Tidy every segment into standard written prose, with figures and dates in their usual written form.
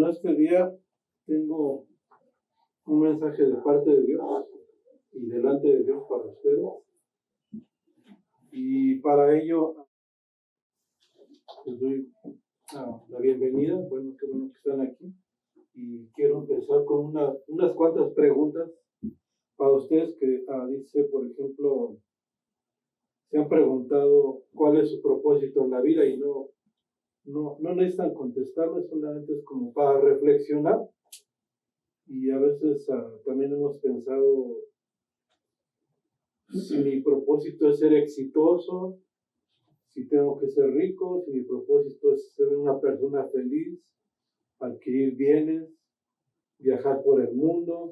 Bueno, este día tengo un mensaje de parte de Dios y delante de Dios para ustedes. Y para ello les doy la bienvenida. Bueno, qué bueno que están aquí. Y quiero empezar con unas cuantas preguntas para ustedes que dice, por ejemplo, se han preguntado cuál es su propósito en la vida y no necesitan contestarme, solamente es como para reflexionar. Y a veces también hemos pensado si mi propósito es ser exitoso, si tengo que ser rico, si mi propósito es ser una persona feliz, adquirir bienes, viajar por el mundo,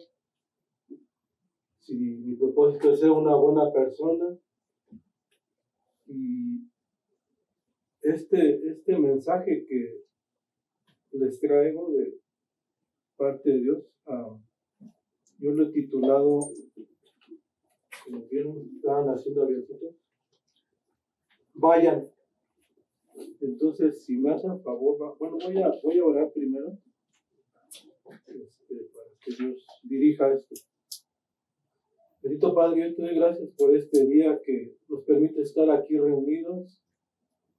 si mi propósito es ser una buena persona. Y este mensaje que les traigo de parte de Dios, yo lo he titulado, como vieron, estaban haciendo avioncitos, vayan. Entonces, si me hacen favor, bueno, voy a orar primero, para que Dios dirija esto. Bendito Padre, yo te doy gracias por este día que nos permite estar aquí reunidos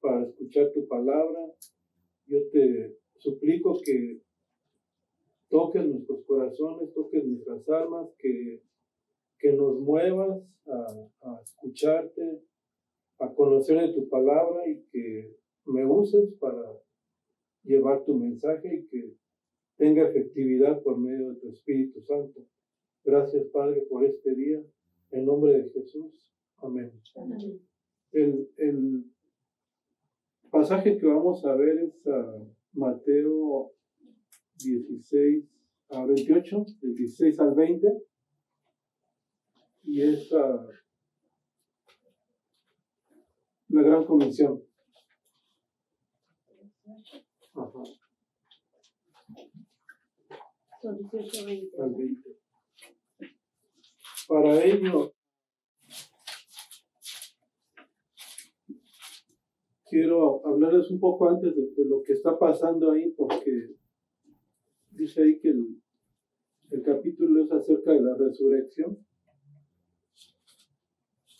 para escuchar tu palabra. Yo te suplico que toques nuestros corazones, toques nuestras almas, que nos muevas a escucharte, a conocer de tu palabra y que me uses para llevar tu mensaje y que tenga efectividad por medio de tu Espíritu Santo. Gracias, Padre, por este día. En nombre de Jesús. Amén. Amén. El pasaje que vamos a ver es Mateo 16 a 28, del 16 al 20. Y es la gran comisión. Ajá. Son 18 20. Al 20. Para ello, quiero hablarles un poco antes de lo que está pasando ahí, porque dice ahí que el capítulo es acerca de la resurrección.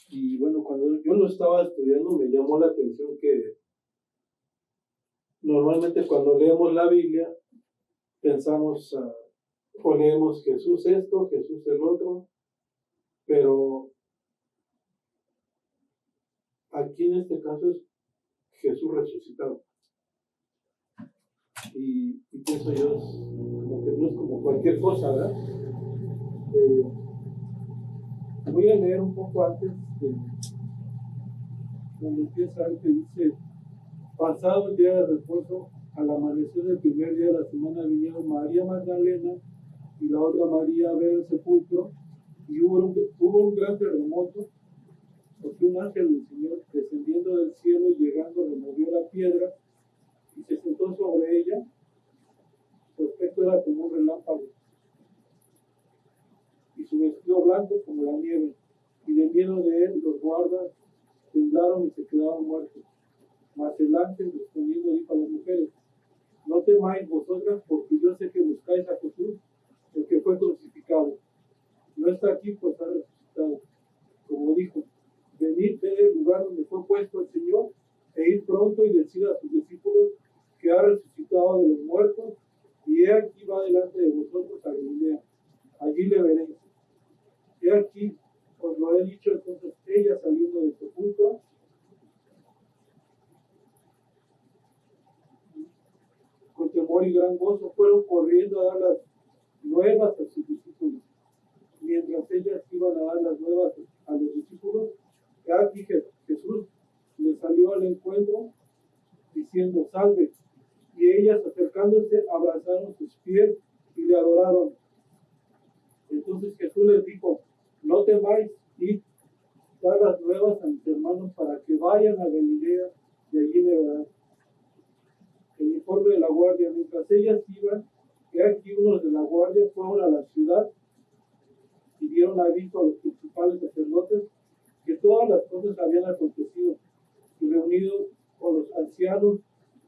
Y bueno, cuando yo lo estaba estudiando me llamó la atención que normalmente cuando leemos la Biblia pensamos o leemos Jesús esto, Jesús el otro, pero aquí en este caso es Jesús resucitado. Y pienso yo, como que no es como cualquier cosa, ¿verdad? Voy a leer un poco antes donde empieza que dice: pasado el día de reposo, al amanecer del primer día de la semana, vinieron María Magdalena y la otra María a ver el sepulcro, y hubo un gran terremoto, porque un ángel del Señor, descendiendo del cielo y llegando, removió la piedra y se sentó sobre ella. Su aspecto era como un relámpago, y su vestido blanco como la nieve, y de miedo de él los guardas temblaron y se quedaron muertos. Mas el ángel, respondiendo, dijo a las mujeres: no temáis vosotras, porque yo sé que buscáis a Jesús, el que fue crucificado. No está aquí, pues ha resucitado. Como dijo: venid, ved el lugar donde fue puesto el Señor, e id pronto y decid a sus discípulos que ha resucitado de los muertos, y he aquí va delante de vosotros a Galilea. Allí le veréis. He aquí, os lo he dicho. Entonces ella, saliendo del sepulcro, con temor y gran gozo, fueron corriendo a dar las nuevas a sus discípulos. Mientras ellas iban a dar las nuevas a los discípulos, aquí Jesús les salió al encuentro diciendo: salve. Y ellas, acercándose, abrazaron sus pies y le adoraron. Entonces Jesús les dijo: no temáis, id, dar las nuevas a mis hermanos para que vayan a Galilea, y allí me verán. El informe de la guardia: mientras ellas iban, que aquí unos de la guardia fueron a la ciudad y dieron aviso a los principales sacerdotes que todas las cosas habían acontecido, y reunidos con los ancianos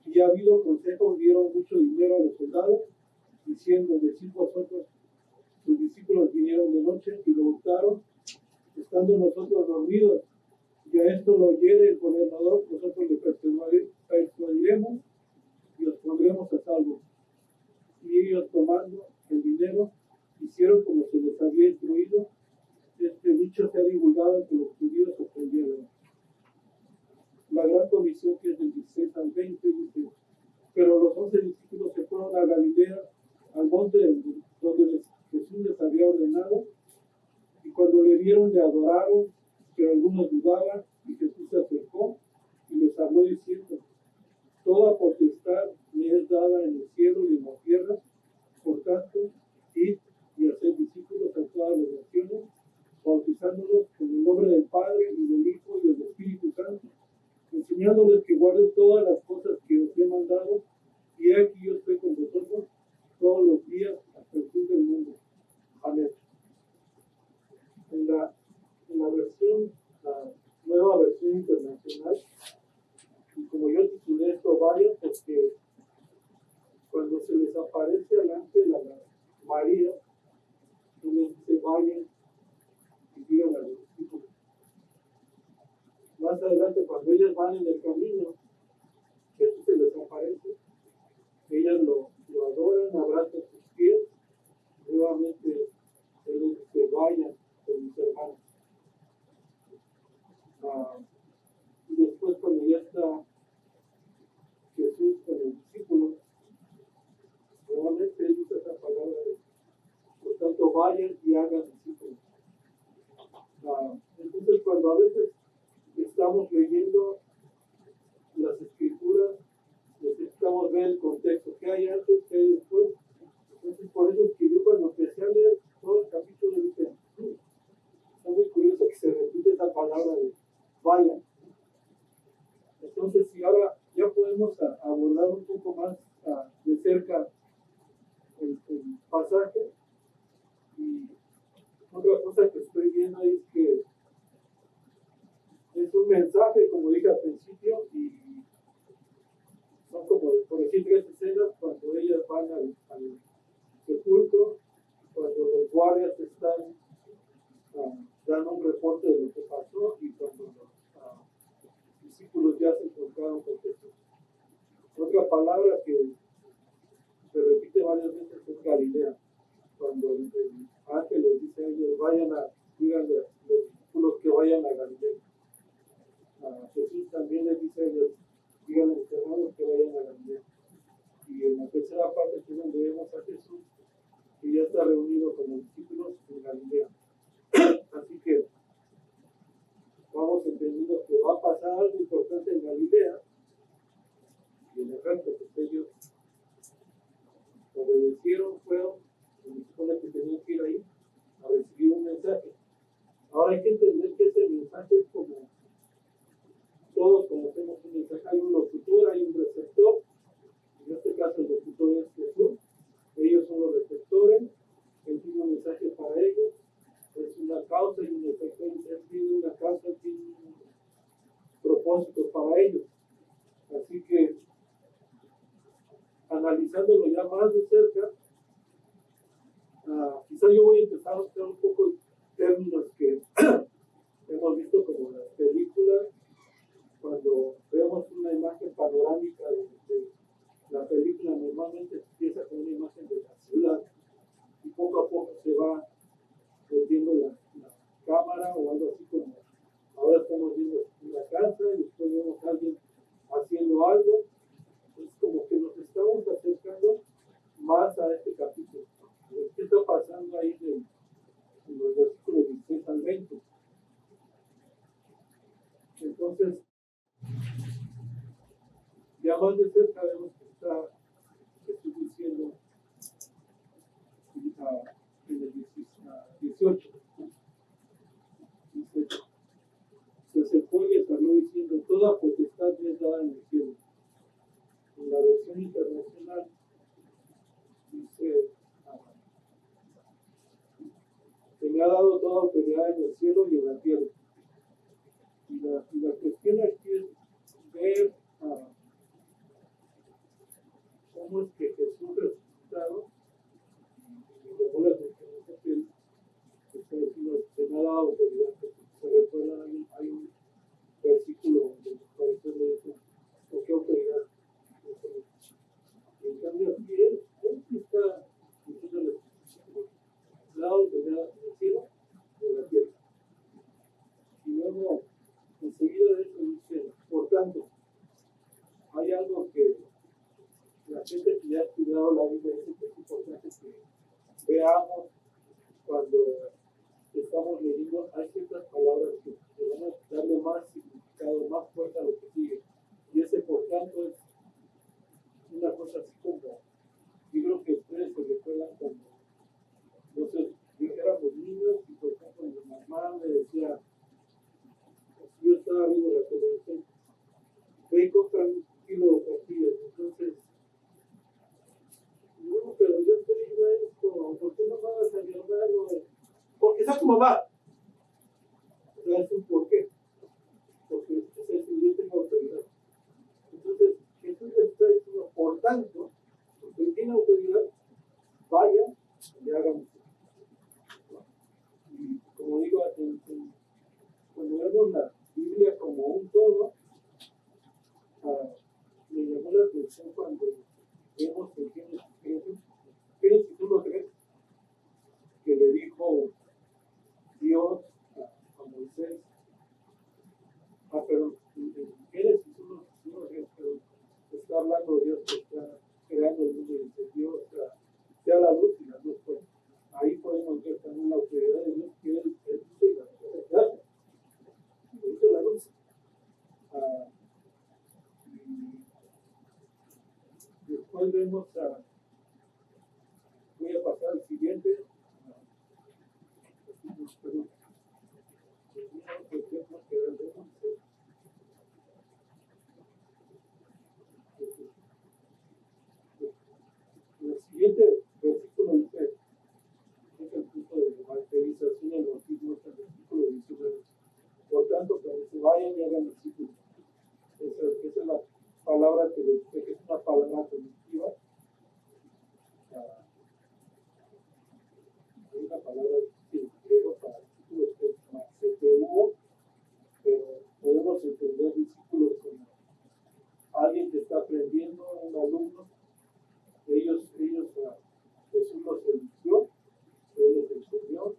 y ha habido consejo, dieron mucho dinero a los soldados diciendo, decid vosotros, sus discípulos vinieron de noche y lo hurtaron, estando nosotros dormidos. Y a esto lo oyere el gobernador, nosotros le persuadiremos y os pondremos a salvo. Y ellos, tomando el dinero, hicieron como se les había instruido. Este dicho se ha divulgado entre los judíos hasta el día de hoy. La gran comisión, que es del 16 al 20, dice: pero los 11 discípulos se fueron a Galilea, al monte donde Jesús les había ordenado, y cuando le vieron le adoraron, pero algunos dudaban, y Jesús se acercó y les habló diciendo: toda potestad me es dada en el cielo y en la tierra, por tanto, id y haced discípulos a todas las naciones, bautizándolos en el nombre del Padre y del Hijo y del Espíritu Santo, enseñándoles que guarden todas las cosas que os he mandado, y aquí yo estoy con vosotros todos los días hasta el fin del mundo. Amén. En la versión, la nueva versión internacional, y como yo titulé esto, vaya, porque cuando se les aparece al ángel a la María, les dice: vayan y digan a los discípulos. Más adelante, cuando ellas van en el camino, Jesús se les aparece, ellas lo adoran, abrazan sus pies, nuevamente Él les dice: vayan con mis hermanos. Y después, cuando ya está Jesús con el discípulo, nuevamente Él usa esa palabra de: por tanto, vayan y hagan discípulos. Entonces, cuando a veces estamos leyendo las escrituras, necesitamos ver el contexto, qué hay antes, qué hay después. Entonces, por eso es que yo, cuando empecé a leer todo el capítulo, dije: está muy curioso que se repite esa palabra de vayan. Entonces, si ahora ya podemos abordar un poco más de cerca el pasaje. Y otra cosa que estoy viendo ahí es que es un mensaje, como dije al principio, y son como, por decir, 3 escenas: cuando ellas van al sepulcro, cuando los guardias están dando un reporte de lo que pasó, y cuando los discípulos ya se encontraron con Jesús. Otra palabra que se repite varias veces es Galilea. Cuando el ángel les dice a ellos: díganle a los discípulos que vayan a Galilea. Jesús también les dice a ellos: díganle a los hermanos que vayan a Galilea. Y en la tercera parte, que es donde vemos a Jesús, que ya está reunido con los discípulos en Galilea. Así que vamos entendiendo que va a pasar algo importante en Galilea, y en efecto, pues ellos obedecieron, fueron, se supone que tenían que ir ahí a recibir un mensaje. Ahora hay que entender que ese mensaje es como todos conocemos un mensaje: hay un locutor, hay un receptor. En este caso, el locutor es Jesús, ellos son los receptores. Él tiene un mensaje para ellos, es una causa y un efecto. Él tiene una causa, tiene un propósito para ellos. Así que, analizándolo ya más de cerca, quizá yo voy a empezar a usar un poco términos que hemos visto como las películas. Cuando vemos una imagen panorámica de la película, normalmente empieza con una imagen de la ciudad y poco a poco se va metiendo la cámara, o algo así, como ahora estamos viendo una casa y después vemos a alguien haciendo algo. Es como que nos estamos acercando más a este capítulo. ¿Qué está pasando ahí en los versículos 16 al 20? Entonces, ya más de cerca vemos que está Jesús diciendo en el 18. Dice: se acercó y les habló diciendo: toda potestad me es dada en el cielo. En la versión internacional dice: se me ha dado toda autoridad en el cielo y en la tierra. Y la cuestión aquí es ver cómo es que Jesús resucitado veamos cuando estamos leyendo, hay ciertas palabras que van a darle más significado, más fuerza a lo que sigue. Y ese, por tanto, es una cosa así como, yo creo que ustedes se recuerdan cuando nosotros éramos niños y, por ejemplo, mi mamá me decía, si yo estaba viendo la televisión, ve y compra un kilo de tortillas. Entonces, no, pero yo estoy viendo esto, ¿por qué no vas a mi hermano? Porque está tu mamá. O sea, es un por qué. Porque es decir, yo tengo autoridad. Entonces, Jesús le está diciendo, por tanto, porque él tiene autoridad, vaya y hagan. Y como digo, cuando vemos la Biblia como un todo, me llamó la atención cuando vemos en Génesis 1:3, que le dijo Dios a Moisés, perdón, en Génesis 1:3, pero está hablando de Dios que está creando el mundo y dice Dios, sea la luz y la luz fue. Ahí podemos ver también la autoridad de Dios que él dice y la cosa se hace. Y hizo la luz. Y después vemos voy a pasar al siguiente. Perdón. El siguiente versículo dice, es el punto de evangelización del bautismo, hasta el versículo 19. Por tanto, cuando se vayan y hagan discípulos. Esa es la palabra que les dice que es una palabra cognitiva. Hay una palabra en griego para discípulos que es maxeteuo, pero podemos entender discípulos como alguien que está aprendiendo, un alumno. Jesús los eligió, Él les enseñó,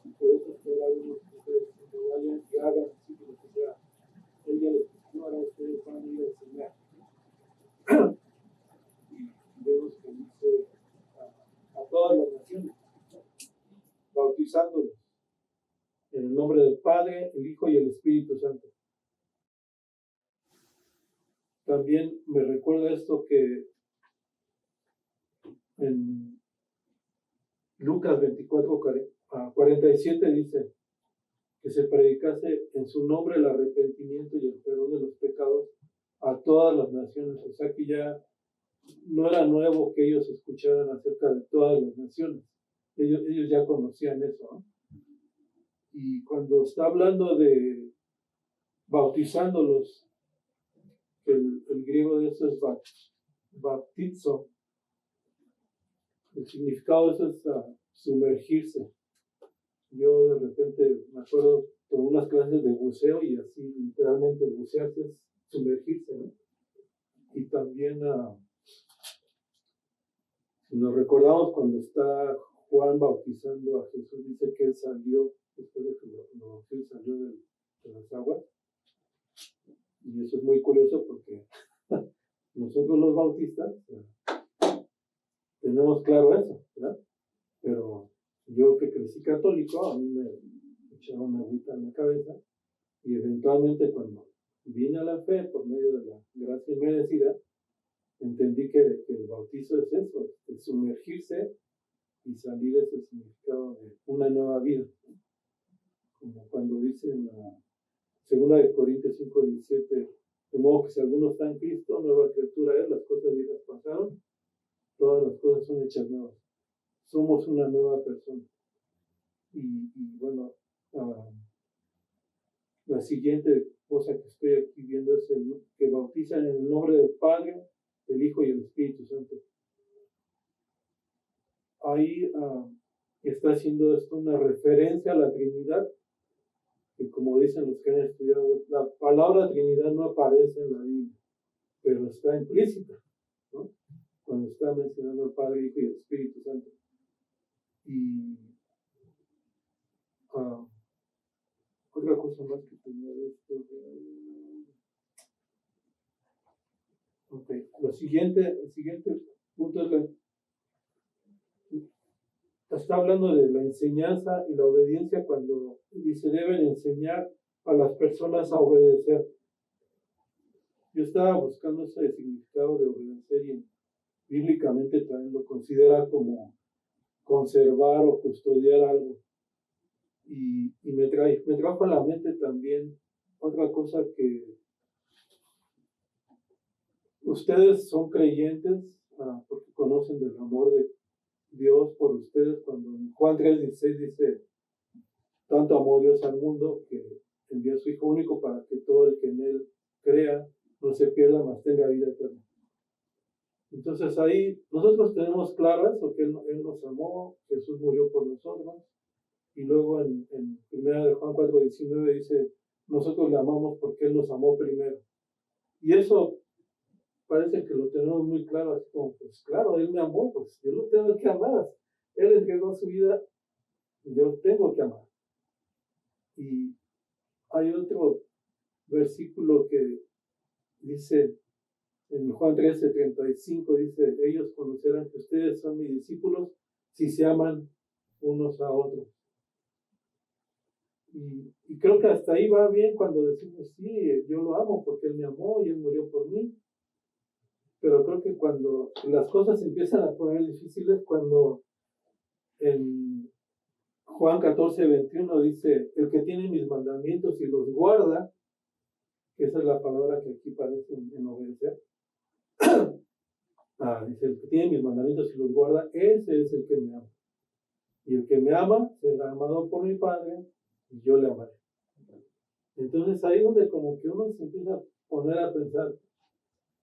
y por eso vemos que ustedes se vayan y hagan discípulos. O sea, Él ya les enseñó, ahora ustedes van a ir a enseñar. Y vemos que dice a todas las naciones, bautizándolos en el nombre del Padre, el Hijo y el Espíritu Santo. También me recuerda esto que en Lucas 24:47 dice que se predicase en su nombre el arrepentimiento y el perdón de los pecados a todas las naciones. O sea que ya no era nuevo que ellos escucharan acerca de todas las naciones. Ellos ya conocían eso, ¿no? Y cuando está hablando de bautizándolos, el griego de eso es baptizo. El significado de eso es sumergirse. Yo de repente me acuerdo con unas clases de buceo y así literalmente bucearse es sumergirse, ¿no? Y también nos recordamos cuando está Juan bautizando a Jesús, dice que él salió, después de que lo salió de las aguas. Y eso es muy curioso porque nosotros los bautistas tenemos claro eso, ¿verdad? Pero yo que crecí católico, a mí me echaron una agüita en la cabeza y eventualmente cuando vine a la fe por medio de la gracia merecida, entendí que el bautizo es eso, es sumergirse y salir ese significado de una nueva vida. Como cuando dice en la 2 Corintios 5:17, de modo que si alguno está en Cristo, nueva criatura es, las cosas viejas pasaron, todas las cosas son hechas nuevas. Somos una nueva persona. Y bueno, la siguiente cosa que estoy aquí viendo es que bautizan en el nombre del Padre, del Hijo y del Espíritu Santo. Ahí está haciendo esto una referencia a la Trinidad, que como dicen los que han estudiado, la palabra Trinidad no aparece en la Biblia, pero está implícita, ¿no? Cuando está mencionando al Padre, Hijo y el Espíritu Santo. Y otra cosa más que tenía de esto. El siguiente punto es la está hablando de la enseñanza y la obediencia cuando dice deben enseñar a las personas a obedecer. Yo estaba buscando ese significado de obedecer y bíblicamente también lo considera como conservar o custodiar algo. Y me trajo a la mente también otra cosa que ustedes son creyentes porque conocen del amor de Dios por ustedes, cuando en Juan 3:16 dice, tanto amó Dios al mundo que envió a su Hijo único para que todo el que en Él crea no se pierda, mas tenga vida eterna. Entonces ahí nosotros tenemos claro eso, que Él nos amó, Jesús murió por nosotros, y luego en 1 de Juan 4:19 dice, nosotros le amamos porque Él nos amó primero. Y eso parece que lo tenemos muy claro, así como, pues claro, Él me amó, pues yo lo tengo que amar. Él entregó su vida, yo tengo que amar. Y hay otro versículo que dice, en Juan 13:35 dice, ellos conocerán que ustedes son mis discípulos si se aman unos a otros. Y creo que hasta ahí va bien cuando decimos, sí, yo lo amo porque Él me amó y Él murió por mí. Pero creo que cuando las cosas empiezan a poner difíciles, cuando en Juan 14:21 dice, el que tiene mis mandamientos y los guarda, que esa es la palabra que aquí parece en obedecer, dice, el que tiene mis mandamientos y los guarda, ese es el que me ama. Y el que me ama será amado por mi Padre y yo le amaré. Entonces ahí donde como que uno se empieza a poner a pensar,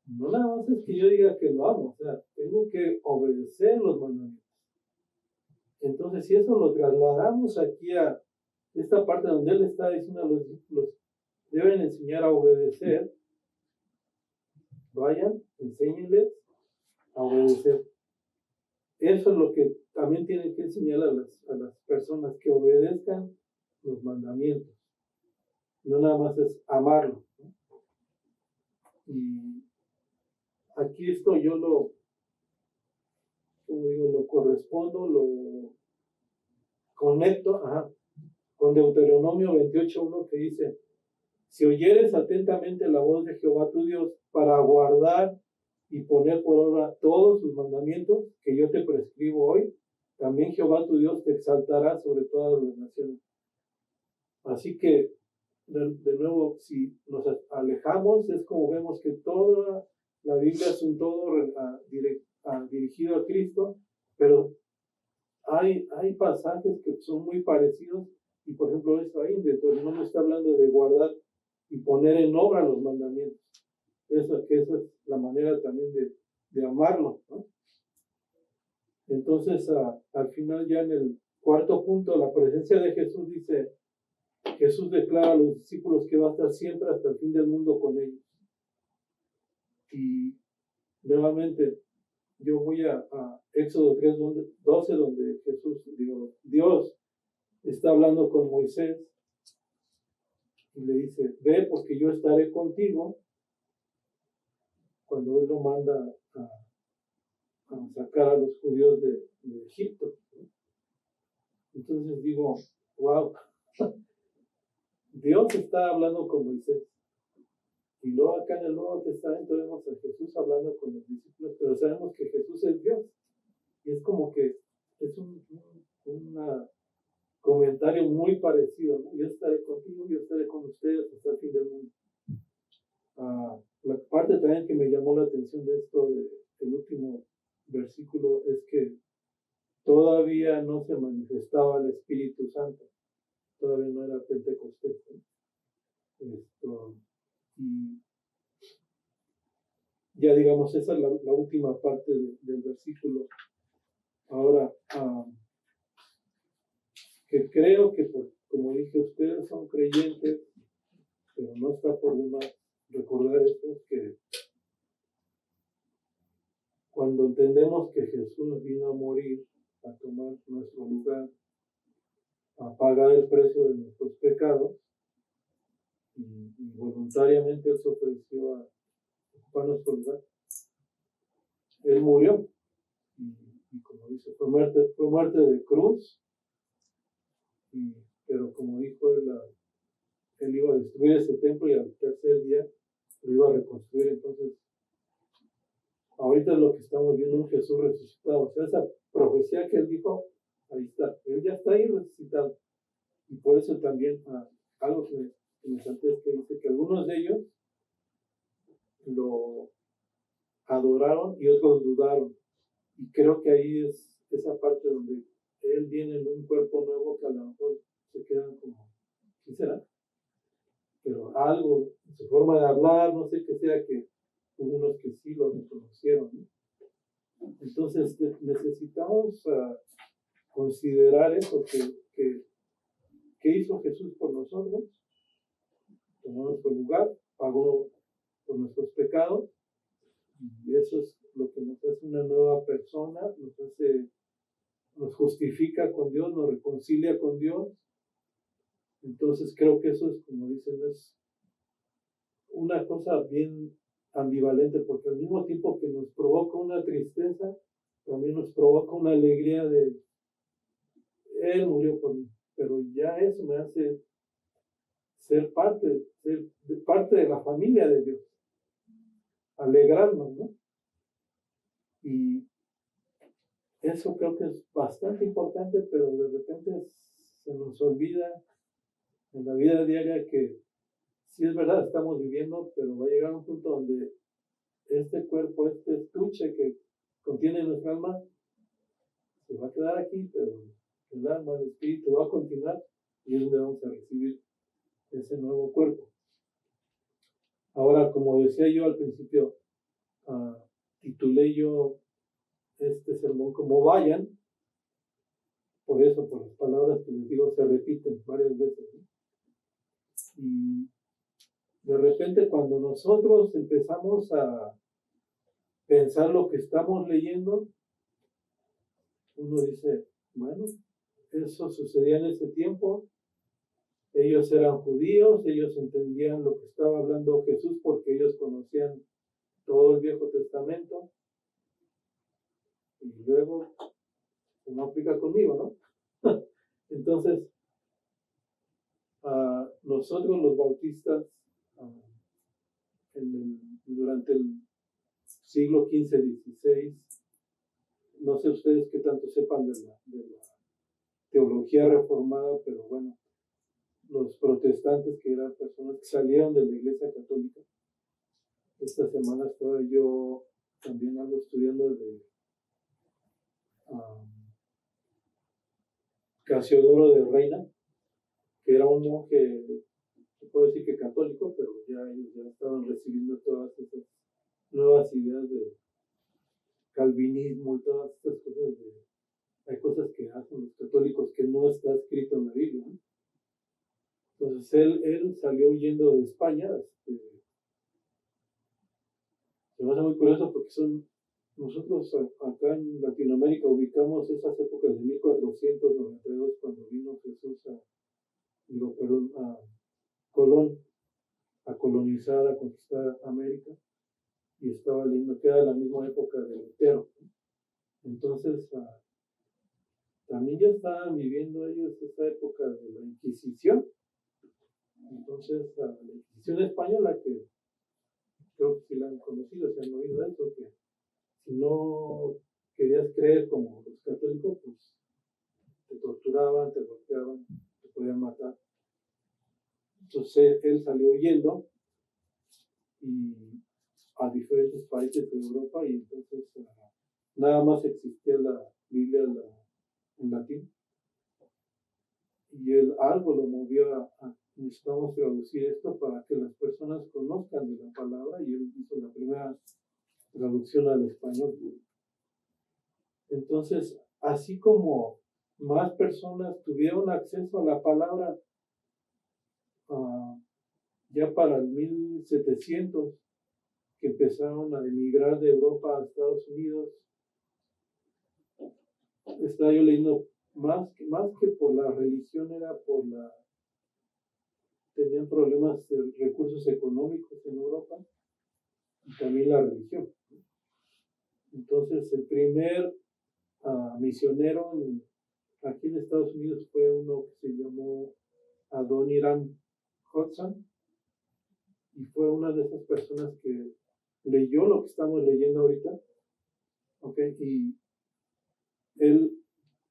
no nada más es que yo diga que lo amo, o sea, tengo que obedecer los mandamientos. Entonces si eso lo trasladamos aquí a esta parte donde Él está diciendo a los discípulos, deben enseñar a obedecer, vayan, enséñenles a obedecer. Eso es lo que también tienen que enseñar a las personas, que obedezcan los mandamientos. No nada más es amarlo, ¿no? Y aquí esto yo lo correspondo, lo conecto con Deuteronomio 28:1 que dice, si oyeres atentamente la voz de Jehová tu Dios para guardar y poner por obra todos sus mandamientos que yo te prescribo hoy, también Jehová tu Dios te exaltará sobre todas las naciones. Así que, de nuevo, si nos alejamos, es como vemos que toda la Biblia es un todo dirigido a Cristo, pero hay pasajes que son muy parecidos, y por ejemplo, esto ahí, no me está hablando de guardar y poner en obra los mandamientos. Esa es la manera también de amarlo, ¿no? Entonces, al final, ya en el cuarto punto, la presencia de Jesús dice, Jesús declara a los discípulos que va a estar siempre hasta el fin del mundo con ellos. Y nuevamente, yo voy a Éxodo 3:12, donde Dios está hablando con Moisés y le dice, ve porque yo estaré contigo, cuando Él lo manda a sacar a los judíos de Egipto. Entonces digo, wow, Dios está hablando con Moisés. Y luego acá en el Nuevo Testamento vemos a Jesús hablando con los discípulos, pero sabemos que Jesús es Dios. Y es como que es un comentario muy parecido, ¿no? Yo estaré contigo, yo estaré con ustedes hasta el fin del mundo. La parte también que me llamó la atención de esto, del último versículo, es que todavía no se manifestaba el Espíritu Santo, todavía no era Pentecostés, ¿no? Y ya digamos, esa es la última parte del versículo. Ahora, que creo que, como dije, ustedes son creyentes, pero no está por demás recordar esto, que cuando entendemos que Jesús vino a morir, a tomar nuestro lugar, a pagar el precio de nuestros pecados, y voluntariamente Él se ofreció a ocupar nuestro lugar. Él murió, y como dice, fue muerte de cruz, pero como dijo él iba a destruir ese templo y al tercer día lo iba a reconstruir. Entonces, ahorita lo que estamos viendo es Jesús resucitado. O sea, esa profecía que él dijo, ahí está. Él ya está ahí resucitado. Y por eso también, algo que me salté es que dice que algunos de ellos lo adoraron y otros dudaron. Y creo que ahí es esa parte donde él viene en un cuerpo nuevo que a lo mejor se quedan como, ¿qué será? Pero algo, en su forma de hablar, no sé qué sea, que hubo unos que sí lo reconocieron, ¿no? Entonces necesitamos considerar eso que hizo Jesús por nosotros, tomó nuestro lugar, pagó por nuestros pecados, y eso es lo que nos hace una nueva persona, nos justifica con Dios, nos reconcilia con Dios. Entonces creo que eso es, como dicen, es una cosa bien ambivalente, porque al mismo tiempo que nos provoca una tristeza, también nos provoca una alegría de Él murió por mí, pero ya eso me hace ser parte de la familia de Dios, alegrarnos, ¿no? Y eso creo que es bastante importante, pero de repente se nos olvida en la vida diaria que sí es verdad, estamos viviendo, pero va a llegar un punto donde este cuerpo, este estuche que contiene nuestra alma, se va a quedar aquí, pero el alma, el espíritu va a continuar y es donde vamos a recibir ese nuevo cuerpo. Ahora, como decía yo al principio, titulé yo este sermón como vayan, por eso, por las palabras que les digo, se repiten varias veces, ¿no? Y de repente cuando nosotros empezamos a pensar lo que estamos leyendo, uno dice, bueno, eso sucedía en ese tiempo, ellos eran judíos, ellos entendían lo que estaba hablando Jesús porque ellos conocían todo el Viejo Testamento, y luego no aplica conmigo, ¿no? Entonces, nosotros los bautistas, durante el siglo XV-XVI, no sé ustedes qué tanto sepan de la teología reformada, pero bueno, los protestantes, que eran personas que salieron de la Iglesia Católica, esta semana estaba yo también algo estudiando de Casiodoro de Reina, que era un monje, se puede decir que católico, pero ellos ya estaban recibiendo todas esas nuevas ideas de calvinismo y todas estas cosas. Hay cosas que hacen los católicos que no está escrito en la Biblia, ¿no? Entonces él salió huyendo de España. Se me hace muy curioso porque nosotros acá en Latinoamérica ubicamos esas épocas de 1492, cuando vino Jesús a Colón a colonizar, a conquistar América, y estaba leyendo que era la misma época de Lutero. Entonces, también ya estaban viviendo ellos esa época de la Inquisición. Entonces, la Inquisición española, que creo que sí la han conocido, se han oído de eso, que si no querías creer como los católicos, pues te torturaban, te golpeaban, te podían matar. Entonces él salió huyendo a diferentes países de Europa, y entonces nada más existía la Biblia en latín, y él algo lo movió necesitamos traducir esto para que las personas conozcan de la palabra, y él hizo la primera traducción al español. Entonces, así como más personas tuvieron acceso a la palabra ya para el 1700, que empezaron a emigrar de Europa a Estados Unidos, estaba yo leyendo más que por la religión, era tenían problemas de recursos económicos en Europa, y también la religión. Entonces el primer misionero aquí en Estados Unidos fue uno que se llamó Adoniram Hudson, y fue una de esas personas que leyó lo que estamos leyendo ahorita, ¿okay? Y él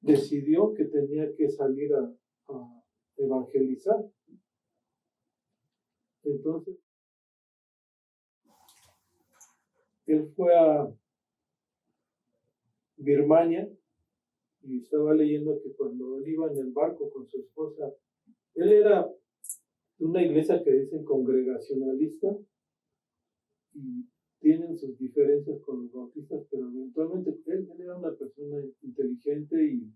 decidió que tenía que salir a evangelizar. Entonces, él fue a Birmania y estaba leyendo que cuando él iba en el barco con su esposa, él era de una iglesia que dicen congregacionalista y tienen sus diferencias con los bautistas, pero eventualmente él era una persona inteligente y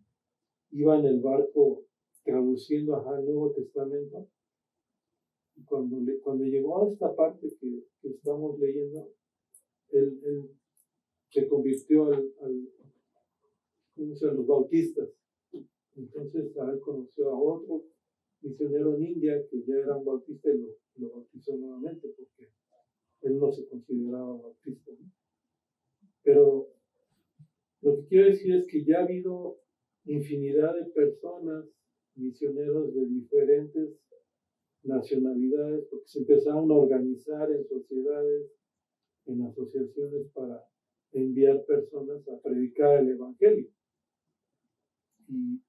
iba en el barco traduciendo el Nuevo Testamento. Y cuando llegó a esta parte que estamos leyendo, él se convirtió a los bautistas. Entonces él conoció a otro misionero en India que ya era un bautista y lo bautizó nuevamente porque él no se consideraba bautista, ¿no? Pero lo que quiero decir es que ya ha habido infinidad de personas, misioneros de diferentes nacionalidades, porque se empezaron a organizar en sociedades, en asociaciones para enviar personas a predicar el evangelio. Y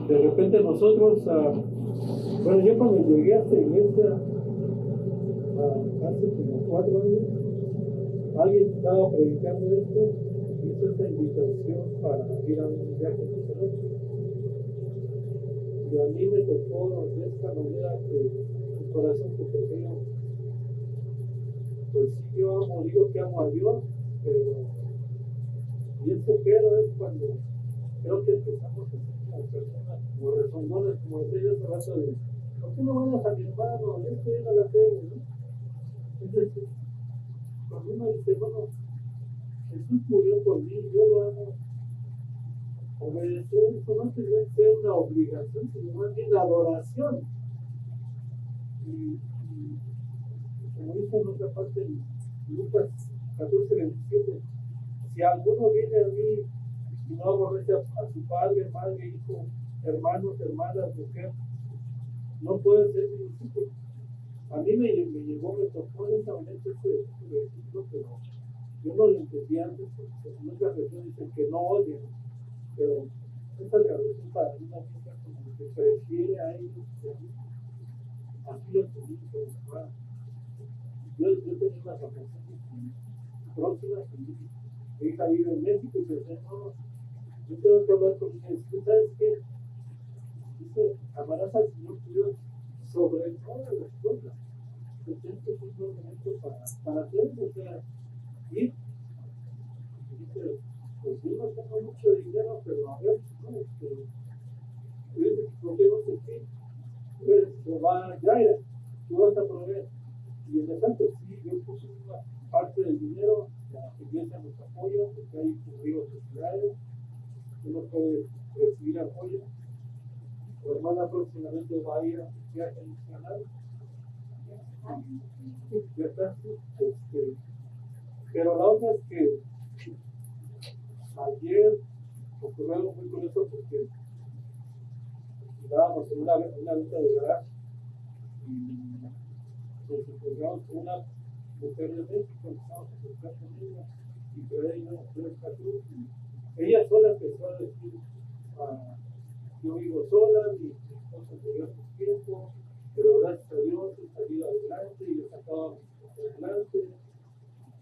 de repente nosotros, bueno, yo cuando llegué a esta iglesia hace como 4 años, alguien estaba predicando esto, hizo esta invitación para ir a un viaje misionero. Y a mí me tocó de esta manera que el corazón que tenía, pues sí, digo que amo a Dios, pero y esto pero es cuando creo que empezamos a ser como personas, como rezongones, como decía yo hace rato, de ¿por qué no vamos a mi hermano? Esto era la fe, ¿no? Entonces, cuando uno dice, bueno, Jesús murió por mí, yo lo amo, obedecer esto no tendría que ser una obligación, sino más bien la adoración. Y como dice en otra parte en Lucas 14:27, si alguno viene a mí y no aborrece a su padre, madre, hijo, hermanos, hermanas, mujer, no puede ser mi discípulo. A mí me tocó en ese momento ese versículo, pero yo no lo entendía antes, porque muchas veces dicen que no odian, pero esa traducción para mí no significa como que prefiere a ellos que a mí. Así lo entendí, pero bueno, yo tenía unas vacaciones próximas y mi hija vive en México y pensé, no, yo tengo que hablar con ella. ¿Tú sabes qué? Dice, amarás al Señor tu Dios sobre todas las cosas. Este es un momento para hacer, o sea, ir. Y dice, pues yo no tengo mucho dinero, pero a ver, ¿no? ¿Por qué no sé qué? Pues Jehová Jaira, tú vas a proveer. Y en efecto, sí, yo puse una parte del dinero, la iglesia nos apoya, porque hay cubrirlos sociales, uno puede recibir apoyo. Tu hermana próximamente va a ir a un viaje nacional. Ya está. Pero la otra es que ayer ocurrió algo muy curioso porque estábamos en una venta de garage y nos encontramos con una mujer de México, empezamos a buscar con ella y por ahí no ella sola empezó a decir, yo vivo sola, mi esposa murió hace tiempo, pero gracias a Dios he salido adelante y he sacado adelante.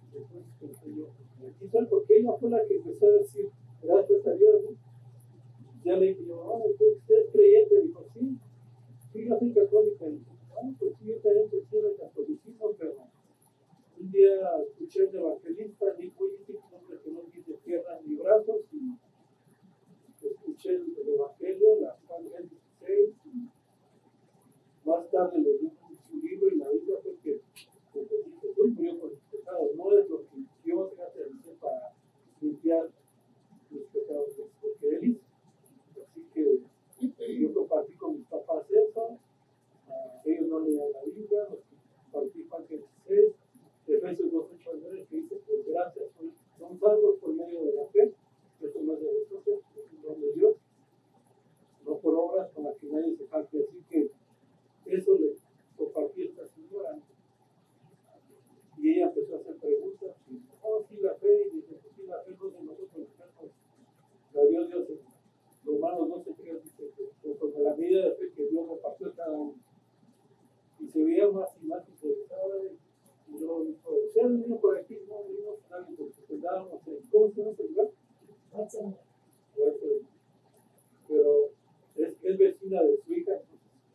Entonces pensé yo, aquí soy, porque ella fue la que empezó a decir, gracias a Dios, ¿no? Ya le dije yo, ¿usted es creyente? Dijo, sí, yo soy católica. Y pues sí, yo también crecí en el catolicismo, pero un día escuché a un evangelista, Nick Wilson, un hombre que no tiene piernas ni brazos, y escuché el evangelio, la Juan 16, y más tarde leí su libro y la Biblia fue que Jesús murió por los pecados, no es lo que Dios hace para limpiar los pecados, porque Él hizo. Así que yo compartí con mis papás eso, ellos no leían la Biblia, los compartí Juan 16, Efesios 2:8-9, que dice, pues gracias, son salvos por medio de la fe, eso no es de vosotros, que nadie se jacte. Así que eso le compartí a esta señora. Y ella empezó a hacer preguntas. Y, oh, sí, la fe. Y dice, pues sí, la fe no es de nosotros. La dio Dios en Romanos 12:3 dice que conforme la medida de fe que Dios repartió a cada uno. Y se veía más y más interesada. Y yo decía, ¿se han venido por aquí? No, venimos a alguien porque andábamos en, ¿cómo se llama ese lugar? Pero es vecina de su hija,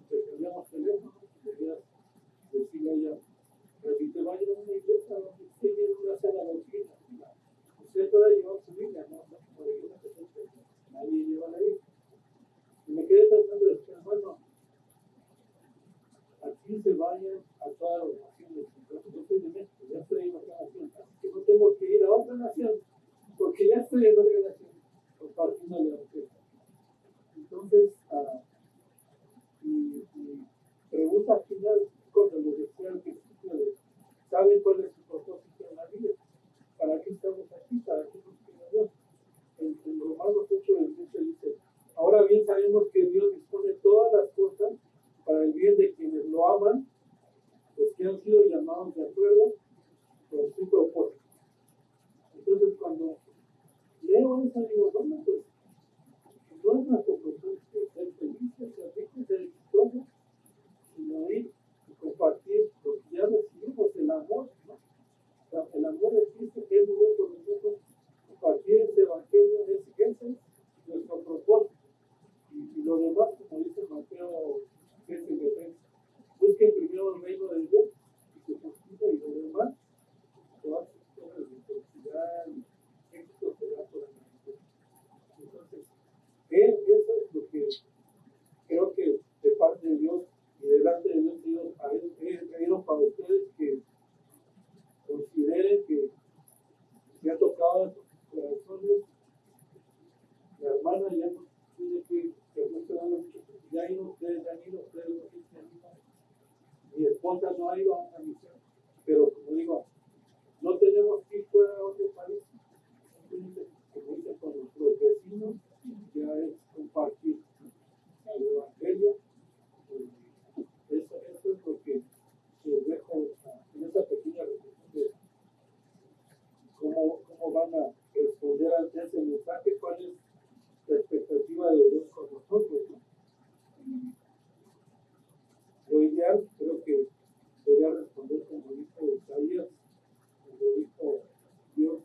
entonces teníamos teléfono, quería decirle a ella, pero si te va a ir a una iglesia donde usted viene una sana doctrina, usted puede llevar su Biblia, no como de iglesia que nadie lleva la Biblia. Y me quedé pensando, bueno, aquí se vayan a todas las naciones, entonces yo estoy de México, ya estoy en otra nación, así que no tengo que ir a otra nación, porque ya estoy en otra nación, compartiendo la doctrina. Entonces, mi pregunta final, cuando les decía al principio, ¿saben cuál es su propósito en la vida? ¿Para qué estamos aquí? ¿Para qué nos queda Dios? En Romanos 8:28 dice, ahora bien sabemos que Dios dispone todas las cosas para el bien de quienes lo aman, los que han sido llamados de acuerdo con su propósito. Entonces, cuando leo eso, digo, bueno, pues, no es nuestro propósito ser felices, ser ricos, ser exitosos, sino ir y compartir lo que ya recibimos, el amor, ¿no? O sea, el amor de Cristo que es murió por nosotros, compartir ese evangelio, ese es nuestro propósito. Y lo demás, como dice Mateo 13:3, busquen primero el reino de Dios y su justicia, y lo demás, todas sus cosas de felicidad y éxito será por el mundo. Entonces, eso es lo que creo que de parte de Dios y delante de Dios he traído para ustedes, que consideren que se ha tocado en sus corazones. La hermana ya no tiene que no se dan mucho, ya han ido ustedes, no se han ido. Mi esposa no ha ido a una misión, pero como digo, no tenemos que ir fuera a otro país, como dice con nuestros vecinos, ya es compartir el evangelio. Eso es lo que les dejo en esa pequeña reflexión de cómo van a responder ante ese mensaje, cuál es la expectativa de Dios con nosotros, ¿no? Lo ideal, creo que debería responder como dijo Isaías, como dijo Dios,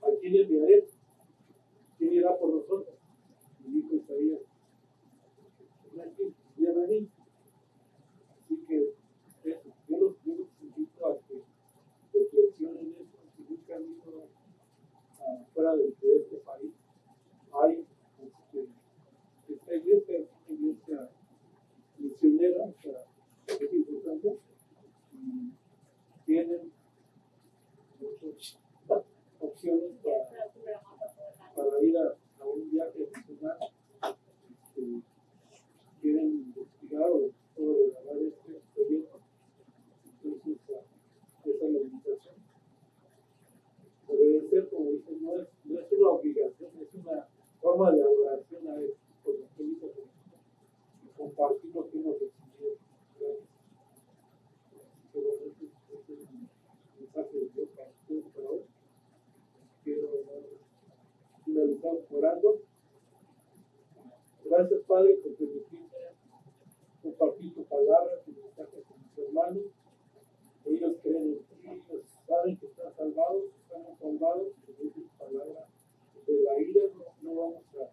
¿a quién enviaré? ¿Quién irá por nosotros? Y dijo Isaías, aquí, bienvenido. Así que eso, yo los invito a que reflexionen eso, si buscan ir fuera de este país. Hay esta iglesia es una iglesia misionera, o sea, es importante, y tienen muchas opciones para ir a un viaje misional. Quieren investigar o regalar este proyecto. Entonces, esa es la invitación. Obedecer, como dicen, no es una obligación, es una forma de adoración a Él, por lo que hizo y compartir lo que hemos recibido. Gracias. Pero este es el mensaje de Dios para ustedes para hoy. Quiero finalizar orando. Gracias, Padre, por permitirme compartir tu palabra, tu mensaje con mis hermanos. Ellos creen en ti, ellos saben que están salvados, estamos salvados, que es tu palabra. De la ira no vamos a